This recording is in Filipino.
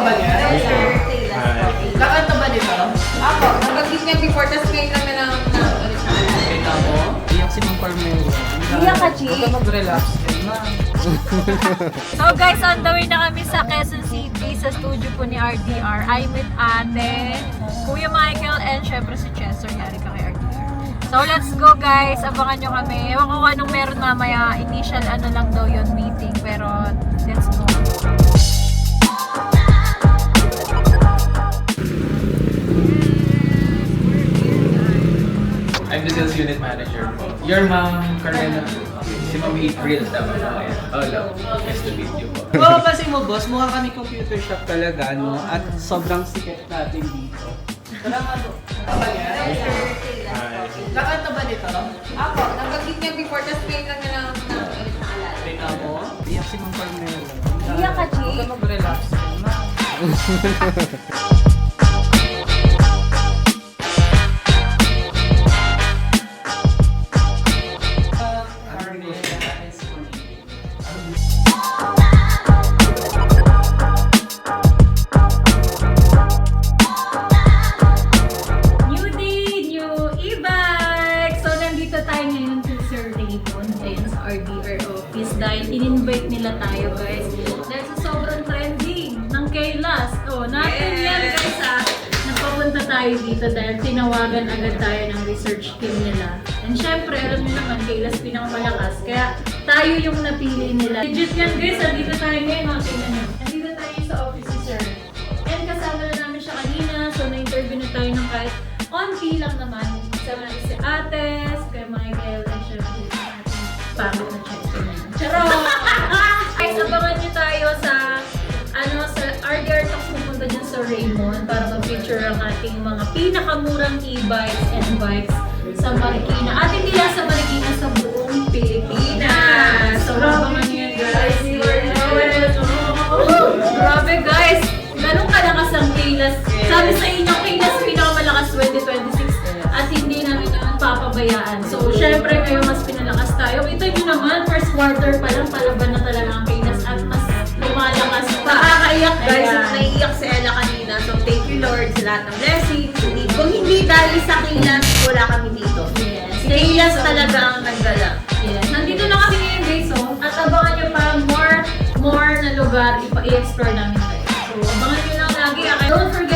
ba niya? Yes, sir. Kakanta ba nito? Ako, nabagit niya before, tapos ngayon lang na ulit sa alam. Kita mo? Iyak si Mang Carmelo. Iyak ka, Chi. Huwag ka mag-relax. So guys, on the way na kami sa Quezon City sa studio po ni RDR. I'm with ate, Kuya Michael, and syempre si Chester. Yari ka kay RDR. So let's go guys, abangan nyo kami. Ewan ko kung anong meron mamaya. Initial ano lang daw yun meeting. Pero let's go. I'm the sales unit manager po. Your Ma'am Carmela. Si Ma'am April tama ba? Hello. Nice to meet you po. Mapapansin mo boss, mukha kami computer shop talaga, no? At sobrang sikat natin dito. Tara nga po. Yes, sir. Kakanta ba nito? Ako, nabagit niya before, tapos ngayon lang na ulit sa alam. Kita mo? Iyak si Ma'am Carmela. Iyak ka, Chi. Huwag ka mag-relax. New day, new e-bike! So nandito tayo ngayon sa Sir Raymond, ayun sa RDR office dahil in-invite nila tayo guys. Dahil sa sobrang trending ng Kaylas. Oh, natin yan guys ha. Nagpapunta tayo dito dahil tinawagan agad tayo ng research team nila. And syempre, alam niyo naman, Kaylas pinakamalakas. Kaya tayo yung napili nila. Legit yan guys, nandito tayo ngayon. Oh, tingnan nyo. Nandito tayo sa office ni Sir. And kasama na namin siya kanina. So na-interview na tayo ng kahit onti lang naman. Kasama natin si Ates, kay Michael, and syempre sa ating pangit na Chester na yun. Charot! Guys, abangan nyo tayo sa sa RDR Talks pupunta dyan sa Raymond para mag-feature ang ating mga pinakamurang e-bikes and bikes sa Marikina. At hindi lang sa Marikina, sa buong Pilipinas. So, abangan nyo yan guys. Grabe guys! Ganun kalakas ang Kaylas. Sabi sa inyo, Kaylas pinakamalakas 2026 at hindi namin naman papabayaan. So, syempre ngayon mas pinalakas tayo. Ito nyo naman, first quarter pa lang, palaban na talaga ang Kaylas at mas lumalakas pa. Nakakaiyak guys, Ayan. naiiyak si Ella kanina. So thank you Lord sa lahat ng blessings. Kung hindi dahil sa Kaylas, wala kami dito. Yes. Si Kaylas talaga ang nagdala. Yes. Nandito na kami ngayon guys, so, at abangan nyo pa more na lugar i-explore namin guys. So, abangan nyo lang lagi. Don't forget